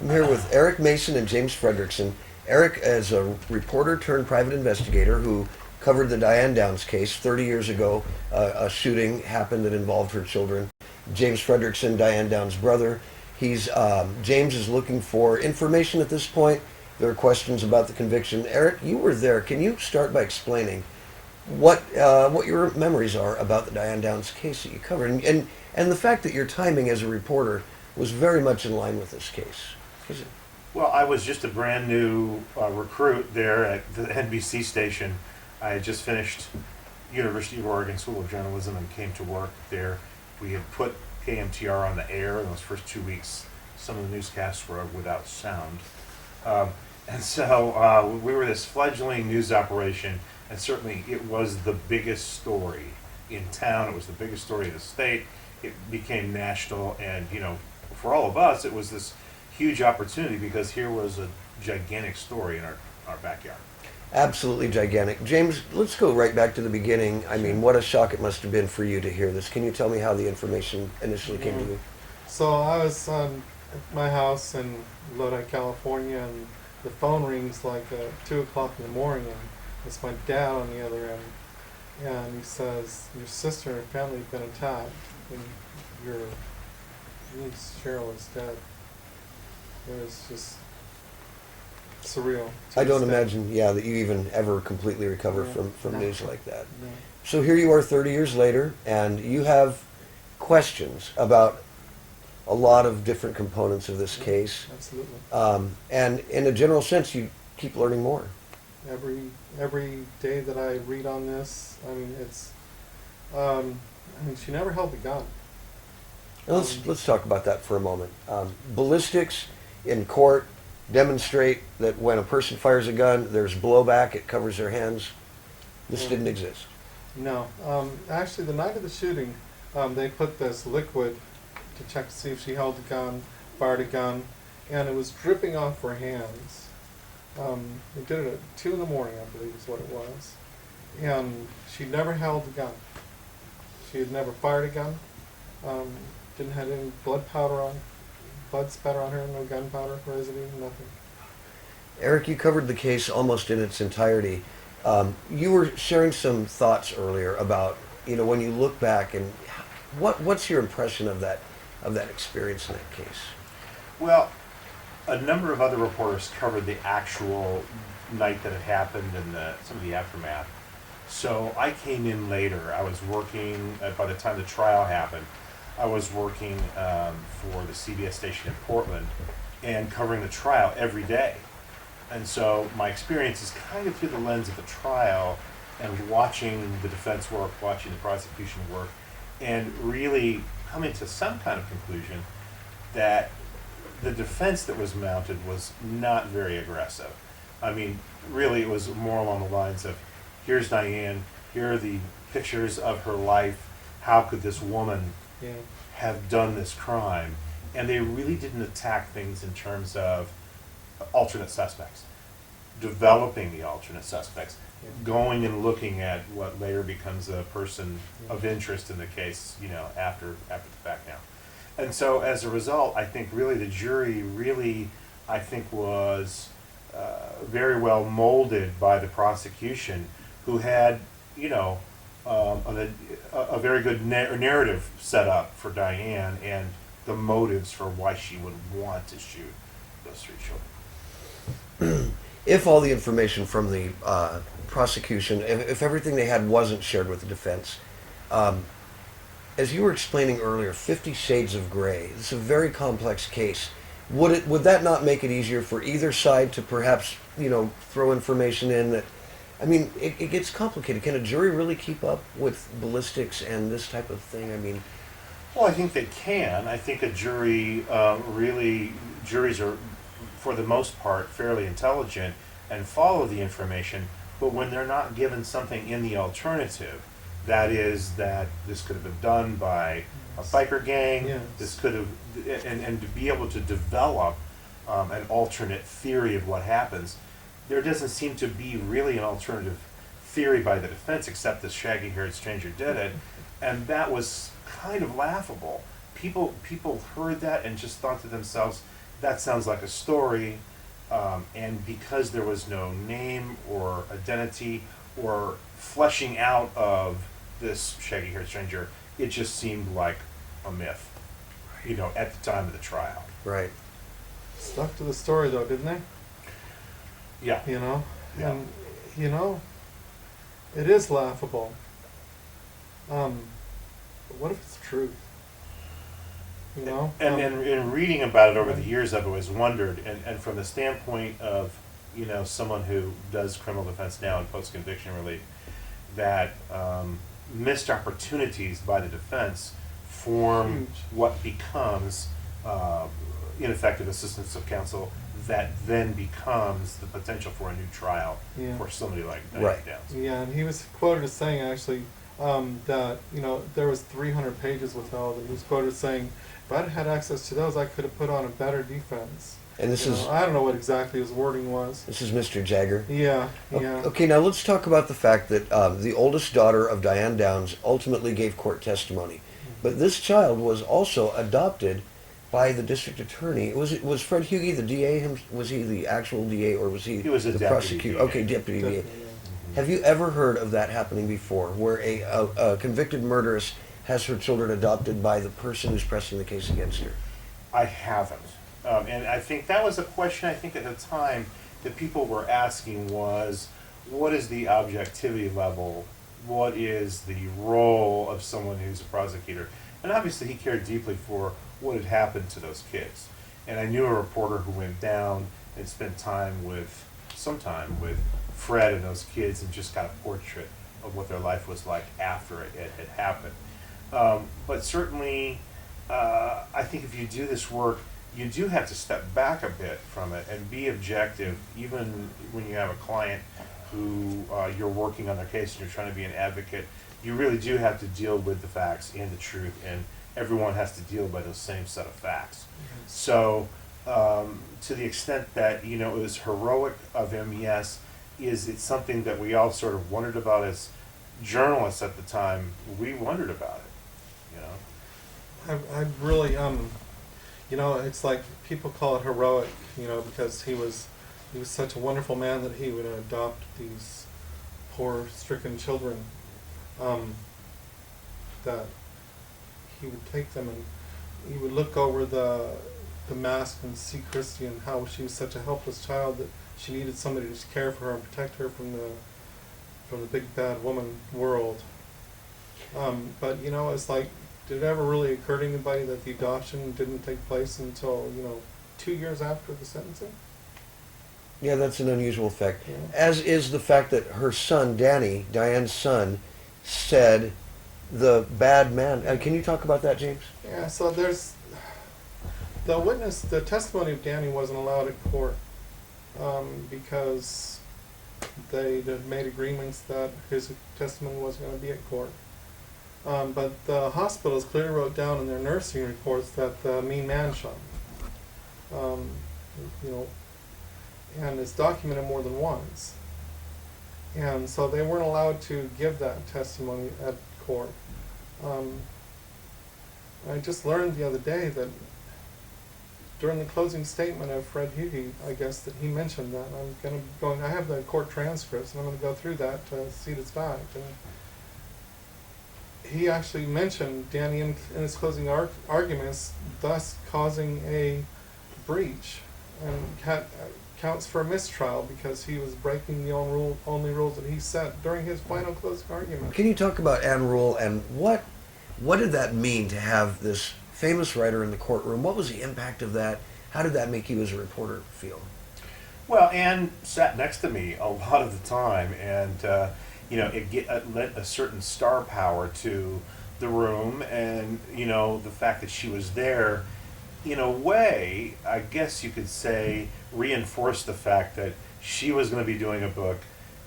I'm here with Eric Mason and James Fredrickson. Eric is a reporter turned private investigator who covered the Diane Downs case 30 years ago. A shooting happened that involved her children. James Fredrickson, Diane Downs' brother. James is looking for information at this point. There are questions about the conviction. Eric, you were there. Can you start by explaining what your memories are about the Diane Downs case that you covered, and the fact that your timing as a reporter was very much in line with this case? Well, I was just a brand new recruit there at the NBC station. I had just finished University of Oregon School of Journalism and came to work there. We had put KMTR on the air in those first 2 weeks. Some of the newscasts were without sound. And so we were this fledgling news operation, and certainly it was the biggest story in town. It was the biggest story of the state. It became national, and for all of us, it was this huge opportunity because here was a gigantic story in our backyard. Absolutely gigantic. James, let's go right back to the beginning. I mean, what a shock it must have been for you to hear this. Can you tell me how the information initially came to you? So I was at my house in Lodi, California, and the phone rings like 2 o'clock in the morning, and it's my dad on the other end. And he says, "Your sister and family have been attacked, and your niece Cheryl is dead." It was just surreal. I don't imagine, that you even ever completely recover from news like that. No. So here you are 30 years later, and you have questions about a lot of different components of this case. Absolutely. And in a general sense, you keep learning more. Every day that I read on this, I mean, she never held the gun. Now let's talk about that for a moment. Ballistics in court demonstrate that when a person fires a gun, there's blowback, it covers their hands. This didn't exist. No. Actually, the night of the shooting, they put this liquid to check to see if she held a gun, fired a gun, and it was dripping off her hands. They did it at 2 in the morning, I believe is what it was. And she never held a gun. She had never fired a gun. Didn't have any blood spatter on her, no gunpowder residue, nothing. Eric, you covered the case almost in its entirety. You were sharing some thoughts earlier about, when you look back, and what's your impression of that experience in that case? Well, a number of other reporters covered the actual night that it happened and some of the aftermath. So I came in later. I was working, by the time the trial happened, I was working for the CBS station in Portland and covering the trial every day. And so my experience is kind of through the lens of the trial and watching the defense work, watching the prosecution work, and really coming to some kind of conclusion that the defense that was mounted was not very aggressive. I mean, really it was more along the lines of, here's Diane, here are the pictures of her life, how could this woman have done this crime? And they really didn't attack things in terms of alternate suspects, developing the alternate suspects, going and looking at what later becomes a person of interest in the case, after the fact now. And so as a result, I think really the jury was very well molded by the prosecution, who had, a very good narrative set up for Diane and the motives for why she would want to shoot those 3 children. If all the information from the prosecution, if everything they had wasn't shared with the defense, as you were explaining earlier, 50 Shades of Gray, it's a very complex case. Would that not make it easier for either side to perhaps, throw information in that, I mean, it gets complicated. Can a jury really keep up with ballistics and this type of thing? I mean... Well, I think they can. I think a jury, juries are, for the most part, fairly intelligent and follow the information, but when they're not given something in the alternative, that is that this could have been done by a biker gang, this could have, and to be able to develop an alternate theory of what happens, there doesn't seem to be really an alternative theory by the defense except this shaggy-haired stranger did it, and that was kind of laughable. People heard that and just thought to themselves, that sounds like a story, and because there was no name or identity or fleshing out of this shaggy-haired stranger, it just seemed like a myth, at the time of the trial. Right. Stuck to the story though, didn't they? Yeah. Yeah. Yeah. And it is laughable. But what if it's the truth? And in reading about it over the years, I've always wondered, and from the standpoint of, someone who does criminal defense now and post-conviction relief, that missed opportunities by the defense form Huge. what becomes ineffective assistance of counsel that then becomes the potential for a new trial Yeah. for somebody like Diane Right. Downs. Yeah, and he was quoted as saying actually that there was 300 pages with all of them. He was quoted as saying, "If I'd had access to those, I could have put on a better defense." And this is I don't know what exactly his wording was. Mr. Jagger. Yeah, O- yeah. Okay, now let's talk about the fact that the oldest daughter of Diane Downs ultimately gave court testimony. But this child was also adopted by the district attorney. Was Fred Hughey the DA? Was he the actual DA, or was he He was a the deputy prosecutor? DA. Okay, deputy DA. Definitely, yeah. Have you ever heard of that happening before, where a convicted murderess has her children adopted by the person who's pressing the case against her? I haven't. And I think that was a question, I think, at the time that people were asking was, what is the objectivity level? What is the role of someone who's a prosecutor? And obviously he cared deeply for what had happened to those kids. And I knew a reporter who went down and spent some time with Fred and those kids and just got a portrait of what their life was like after it had happened. But certainly, I think if you do this work, you do have to step back a bit from it and be objective, even when you have a client who you're working on their case and you're trying to be an advocate. You really do have to deal with the facts and the truth, and everyone has to deal by those same set of facts. So, to the extent that it was heroic of him, yes, is it something that we all sort of wondered about as journalists at the time? We wondered about it. I really it's like people call it heroic, because he was such a wonderful man that he would adopt these poor stricken children, that he would take them and he would look over the mask and see Christy and how she was such a helpless child that she needed somebody to care for her and protect her from the big bad woman world. But it's like, did it ever really occur to anybody that the adoption didn't take place until 2 years after the sentencing? Yeah, that's an unusual fact. Yeah. As is the fact that her son, Danny, Diane's son, said the bad man. Can you talk about that, James? Yeah, so there's the testimony of Danny wasn't allowed at court because they had made agreements that his testimony wasn't going to be at court. But the hospitals clearly wrote down in their nursing reports that the mean man shot him. And it's documented more than once. And so they weren't allowed to give that testimony at court. I just learned the other day that during the closing statement of Fred Hughey, I guess that he mentioned that. I have the court transcripts, and I'm going to go through that to see this fact. And he actually mentioned Danny in his closing arguments, thus causing a breach, and counts for a mistrial because he was breaking the only rules that he set during his final closing argument. Can you talk about Ann Rule and what did that mean to have this famous writer in the courtroom? What was the impact of that? How did that make you as a reporter feel? Well, Ann sat next to me a lot of the time, and it lent a certain star power to the room, and the fact that she was there, in a way, I guess you could say, reinforced the fact that she was going to be doing a book,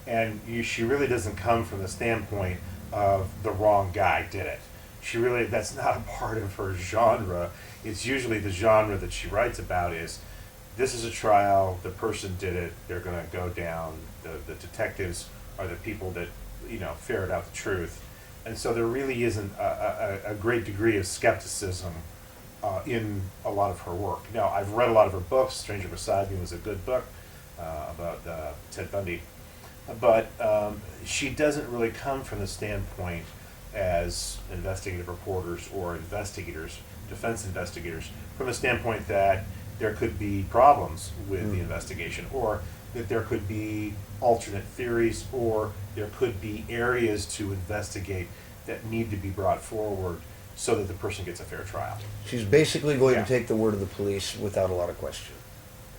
and she really doesn't come from the standpoint of the wrong guy did it. That's not a part of her genre. It's usually the genre that she writes about is, this is a trial, the person did it, they're going to go down, the detectives are the people that ferret out the truth. And so there really isn't a great degree of skepticism in a lot of her work. Now, I've read a lot of her books. Stranger Beside Me was a good book about Ted Bundy. But she doesn't really come from the standpoint as investigative reporters or investigators, defense investigators, from the standpoint that there could be problems with the investigation, or that there could be alternate theories, or there could be areas to investigate that need to be brought forward so that the person gets a fair trial. She's basically going Yeah. to take the word of the police without a lot of question.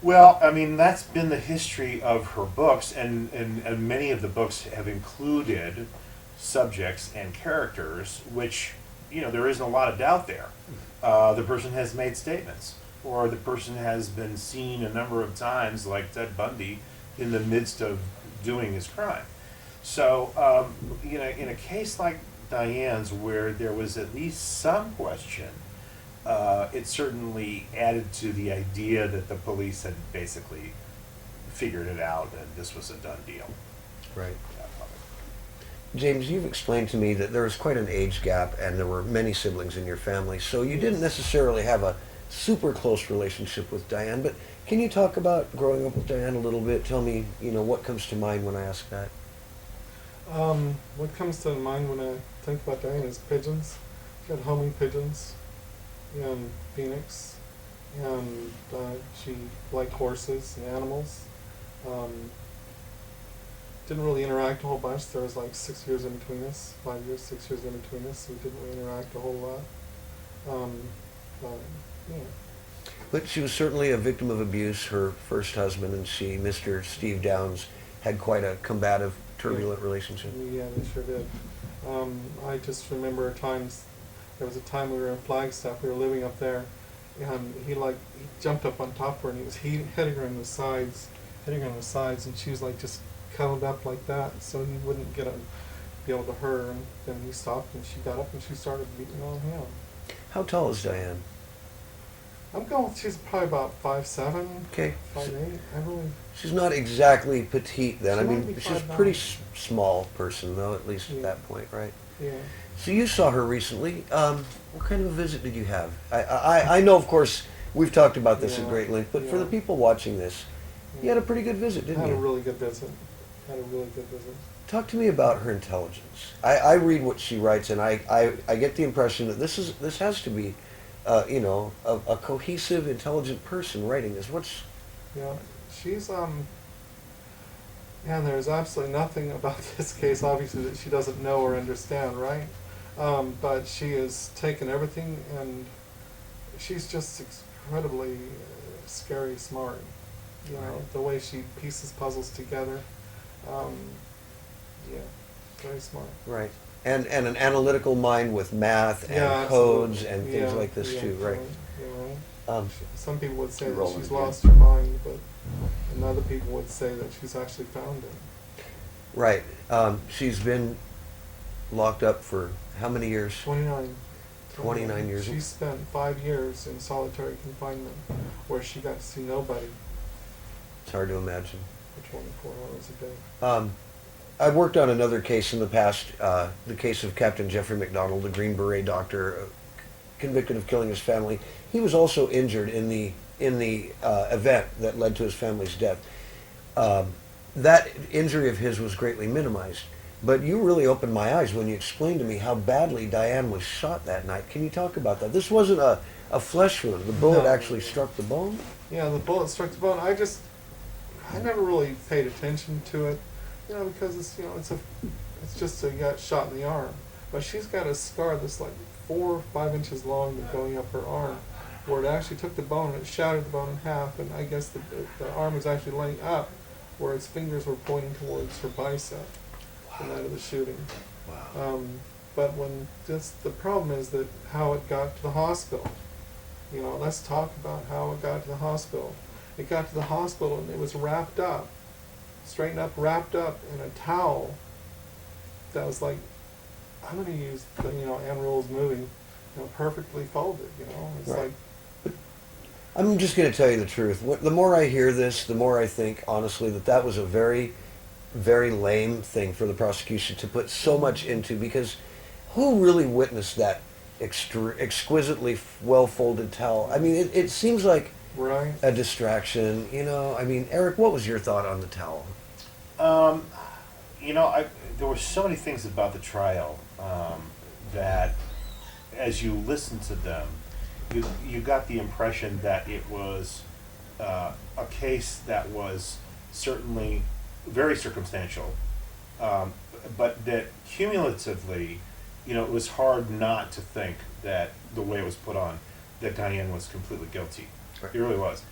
Well, I mean, that's been the history of her books, and many of the books have included subjects and characters, which, there isn't a lot of doubt there. The person has made statements, or the person has been seen a number of times, like Ted Bundy, in the midst of doing his crime. So, in a case like Diane's, where there was at least some question, it certainly added to the idea that the police had basically figured it out and this was a done deal. Right. James, you've explained to me that there was quite an age gap and there were many siblings in your family, so you didn't necessarily have a super close relationship with Diane, but can you talk about growing up with Diane a little bit? Tell me, what comes to mind when I ask that? What comes to mind when I think about Diane is pigeons. She had homing pigeons in Phoenix, and she liked horses and animals. Didn't really interact a whole bunch. There was like 6 years in between us, 5 years, 6 years in between us, so we didn't really interact a whole lot. Yeah. But she was certainly a victim of abuse. Her first husband and she, Mr. Steve Downs, had quite a combative, turbulent relationship. Yeah, they sure did. I just remember times, there was a time we were in Flagstaff, we were living up there, and he jumped up on top of her and he was hitting her in the sides, and she was like just cuddled up like that so he wouldn't be able to hurt her, and then he stopped and she got up and she started beating on him. How tall is Diane? I'm going, she's probably about 5'7", Okay. 5'8". I really, She's not exactly petite then. She I might mean, be she's a 5'9". pretty small person though, at least Yeah. at that point, right? yeah. So you saw her recently. What kind of a visit did you have? I know, of course, we've talked about this at Yeah, great length, but for yeah. the people watching this, you had a pretty good visit, I didn't had a you? really good visit. Talk to me about her intelligence. I read what she writes, and I get the impression that this has to be, a cohesive, intelligent person writing this. Yeah, she's and there's absolutely nothing about this case, obviously, that she doesn't know or understand, right? But she has taken everything, and she's just incredibly scary smart. The way she pieces puzzles together. Yeah, very smart. Right. And an analytical mind with math and Yeah, codes absolutely. and things Yeah, like this yeah, too, right? Yeah, right. Um, Some people would say that Rolling she's again. lost her mind, and other people would say that she's actually found it. right. She's been locked up for how many years? 29. 29 years. She spent 5 years in solitary confinement, where she got to see nobody It's hard to imagine. for 24 hours a day. I've worked on another case in the past, the case of Captain Jeffrey McDonald, the Green Beret doctor, convicted of killing his family. He was also injured in the event that led to his family's death. That injury of his was greatly minimized. But you really opened my eyes when you explained to me how badly Diane was shot that night. Can you talk about that? This wasn't a flesh wound. The bullet No. actually struck the bone? Yeah, the bullet struck the bone. I never really paid attention to it, because it's just you got shot in the arm. But she's got a scar that's like 4 or 5 inches long and going up her arm, where it actually took the bone and it shattered the bone in half, and I guess the arm was actually laying up, where its fingers were pointing towards her bicep the night of the shooting. Wow. But the problem is that how it got to the hospital. Let's talk about how it got to the hospital. It got to the hospital and it was wrapped up, straightened up, wrapped up in a towel that was like, I'm going to use Ann Rule's movie, perfectly folded. It's Right. like, I'm just going to tell you the truth. The more I hear this, the more I think, honestly, that was a very, very lame thing for the prosecution to put so much into, because who really witnessed that exquisitely well folded towel. I mean, it seems like Right. a distraction. I mean, Eric, what was your thought on the towel? Um, there were so many things about the trial that, as you listened to them, you got the impression that it was a case that was certainly very circumstantial, but that cumulatively, it was hard not to think that the way it was put on, that Diane was completely guilty. Right. It really was.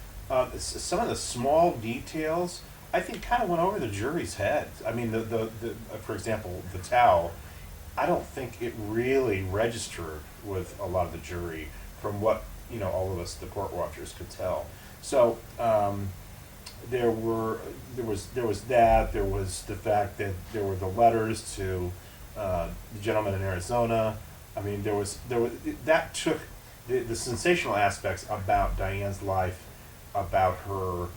Some of the small details, I think, kind of went over the jury's heads. I mean, for example, the towel, I don't think it really registered with a lot of the jury from what, all of us, the court watchers, could tell. So there was that. There was the fact that there were the letters to the gentleman in Arizona. I mean, that took the sensational aspects about Diane's life, about her,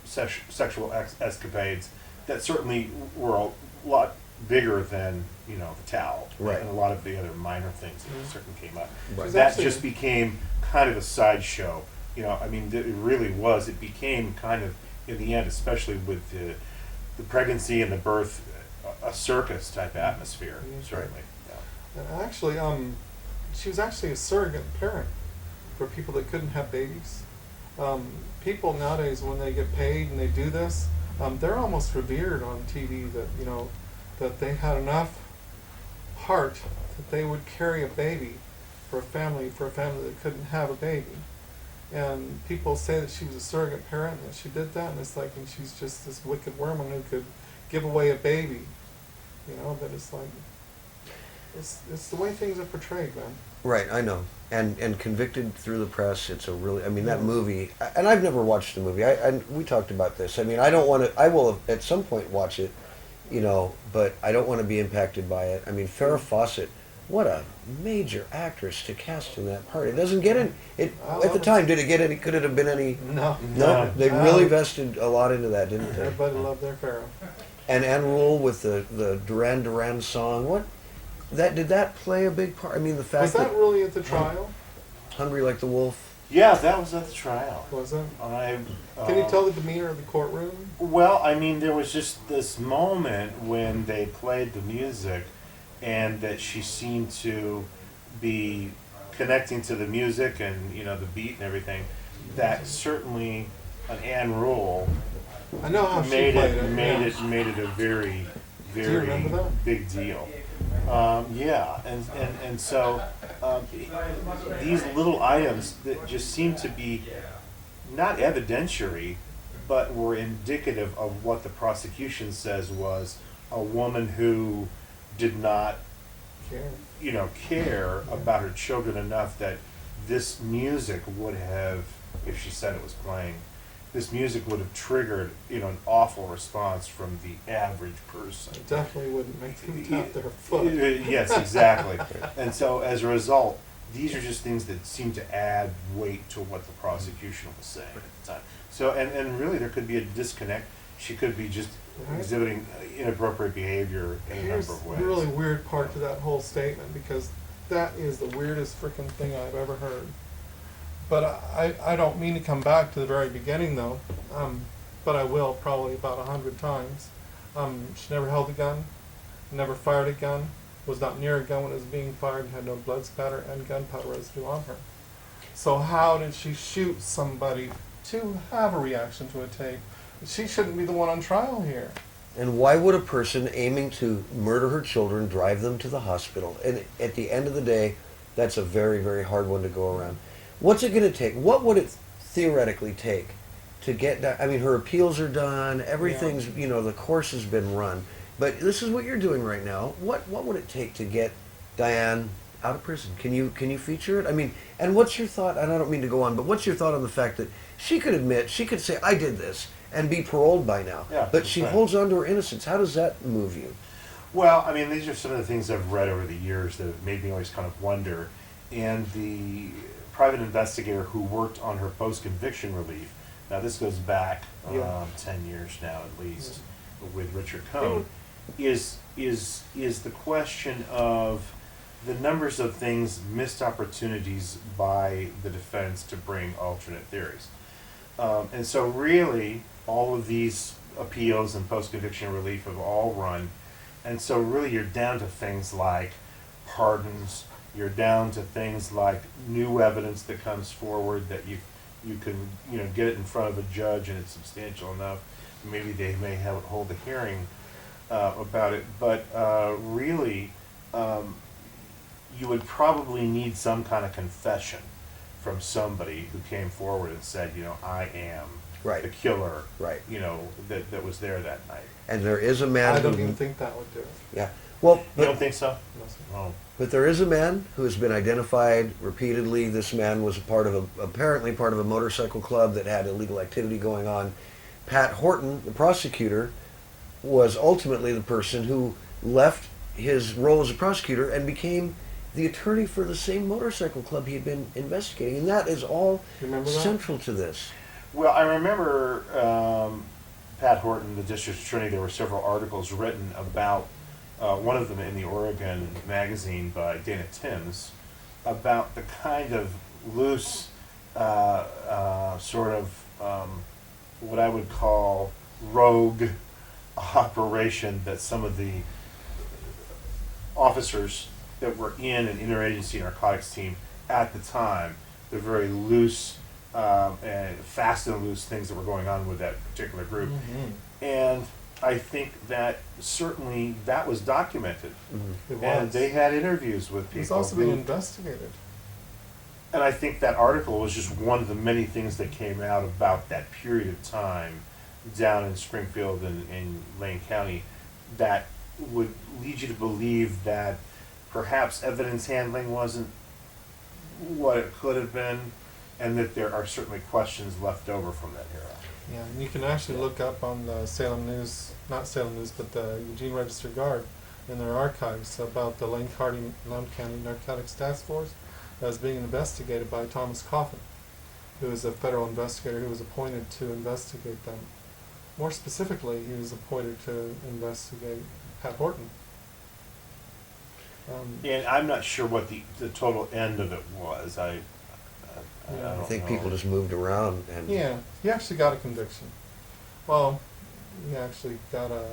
sexual escapades, that certainly were a lot bigger than the towel, Right. and a lot of the other minor things that certainly came up. Right. That just became kind of a sideshow. I mean, it really was. It became kind of, in the end, especially with the pregnancy and the birth, a circus type atmosphere. Certainly. Yeah. And actually, she was actually a surrogate parent for people that couldn't have babies. People nowadays, when they get paid and they do this, they're almost revered on TV that that they had enough heart that they would carry a baby for a family that couldn't have a baby. And people say that she was a surrogate parent and that she did that, and it's like, and she's just this wicked woman who could give away a baby. But it's like, it's the way things are portrayed, man. Right, I know. And convicted through the press. It's a really, I mean, that movie, and I've never watched the movie. We talked about this. I mean, I don't want to, I will at some point watch it, but I don't want to be impacted by it. I mean, Farrah Fawcett, what a major actress to cast in that part. It doesn't get any, at the time, did it get any, could it have been any? No. No, they really vested a lot into that, didn't they? Everybody loved their Pharaoh. And Anne Rule with the Duran Duran song, did that play a big part? I mean, the fact Was that really at the trial? Hungry Like the Wolf. Yeah, that was at the trial. Was it? Can you tell the demeanor of the courtroom? Well, I mean, there was just this moment when they played the music, and that she seemed to be connecting to the music and the beat and everything. That certainly, an Anne Rule, I know how she made played it. it. Made it a very, Do you very remember that? big deal. Yeah, and so these little items that just seem to be not evidentiary, but were indicative of what the prosecution says was a woman who did not, care about her children enough that this music would have, if she said it was playing, this music would have triggered, an awful response from the average person. It definitely wouldn't make them tap their foot. Yes, exactly. And so as a result, these are just things that seem to add weight to what the prosecution was saying at the time. So, and really there could be a disconnect. She could be just exhibiting inappropriate behavior in a Here's number of ways. the really weird part to that whole statement, because that is the weirdest freaking thing I've ever heard. But I don't mean to come back to the very beginning, though, but I will probably about 100 times. She never held a gun, never fired a gun, was not near a gun when it was being fired, and had no blood spatter and gunpowder residue on her. So how did she shoot somebody to have a reaction to a tape? She shouldn't be the one on trial here. And why would a person aiming to murder her children drive them to the hospital? And at the end of the day, that's a very, very hard one to go around. What's it going to take? What would it theoretically take to get that? I mean, her appeals are done. Everything's, the course has been run. But this is what you're doing right now. What would it take to get Diane out of prison? Can you feature it? I mean, and what's your thought? And I don't mean to go on, but what's your thought on the fact that she could admit, she could say, I did this, and be paroled by now. Yeah, but she right. holds on to her innocence. How does that move you? Well, I mean, these are some of the things I've read over the years that have made me always kind of wonder. And the private investigator who worked on her post-conviction relief, now this goes back 10 years now at least, with Richard Cohn, is the question of the numbers of things, missed opportunities by the defense to bring alternate theories. And so really, all of these appeals and post-conviction relief have all run. And so really you're down to things like pardons, you're down to things like new evidence that comes forward that you can get it in front of a judge and it's substantial enough. Maybe they may hold a hearing about it, but really you would probably need some kind of confession from somebody who came forward and said, I am Right. the killer, Right. that was there that night. And there is a man I don't who, even think that would do it. yeah. Well, You don't but, think so? No, sir. Oh. but there is a man who has been identified repeatedly. This man was apparently part of a motorcycle club that had illegal activity going on. Pat Horton, the prosecutor, was ultimately the person who left his role as a prosecutor and became the attorney for the same motorcycle club he had been investigating. And that is all Remember that? central to this. Well, I remember Pat Horton, the district attorney. There were several articles written about one of them in the Oregon magazine by Dana Timms about the kind of loose sort of what I would call rogue operation that some of the officers that were in an interagency narcotics team at the time, the very loose and fast and loose things that were going on with that particular group. Mm-hmm. And I think that certainly that was documented. Mm-hmm. It And was. they had interviews with people. It was also being investigated. And I think that article was just one of the many things that came out about that period of time down in Springfield and in Lane County that would lead you to believe that perhaps evidence handling wasn't what it could have been, and that there are certainly questions left over from that era. Yeah, and you can actually look up on the Salem News, not Salem News, but the Eugene Register Guard in their archives about the Lane County Narcotics Task Force that was being investigated by Thomas Coffin, who is a federal investigator who was appointed to investigate them. More specifically, he was appointed to investigate Pat Horton. And I'm not sure what the total end of it was. I Yeah. I don't think know. people just moved around and Yeah, he actually got a conviction. Well, he actually got a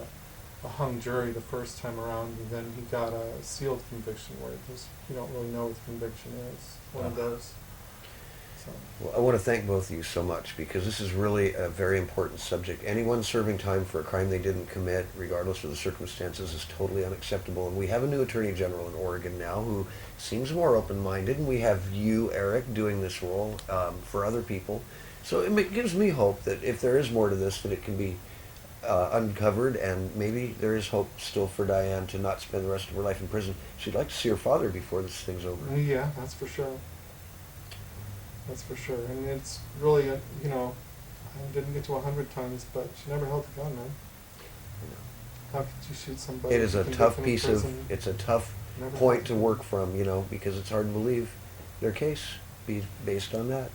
hung jury the first time around, and then he got a sealed conviction where you don't really know what the conviction is. One of those. So. Well, I want to thank both of you so much because this is really a very important subject. Anyone serving time for a crime they didn't commit, regardless of the circumstances, is totally unacceptable. And we have a new Attorney General in Oregon now who seems more open-minded, and we have you, Eric, doing this role for other people. So it gives me hope that if there is more to this, that it can be uncovered, and maybe there is hope still for Diane to not spend the rest of her life in prison. She'd like to see her father before this thing's over. Yeah, that's for sure. That's for sure. And it's really, I didn't get to 100 times, but she never held a gun, man. How could you shoot somebody? It is a convict tough them in piece prison? it's a tough Never point held to a gun. work from, because it's hard to believe their case be based on that.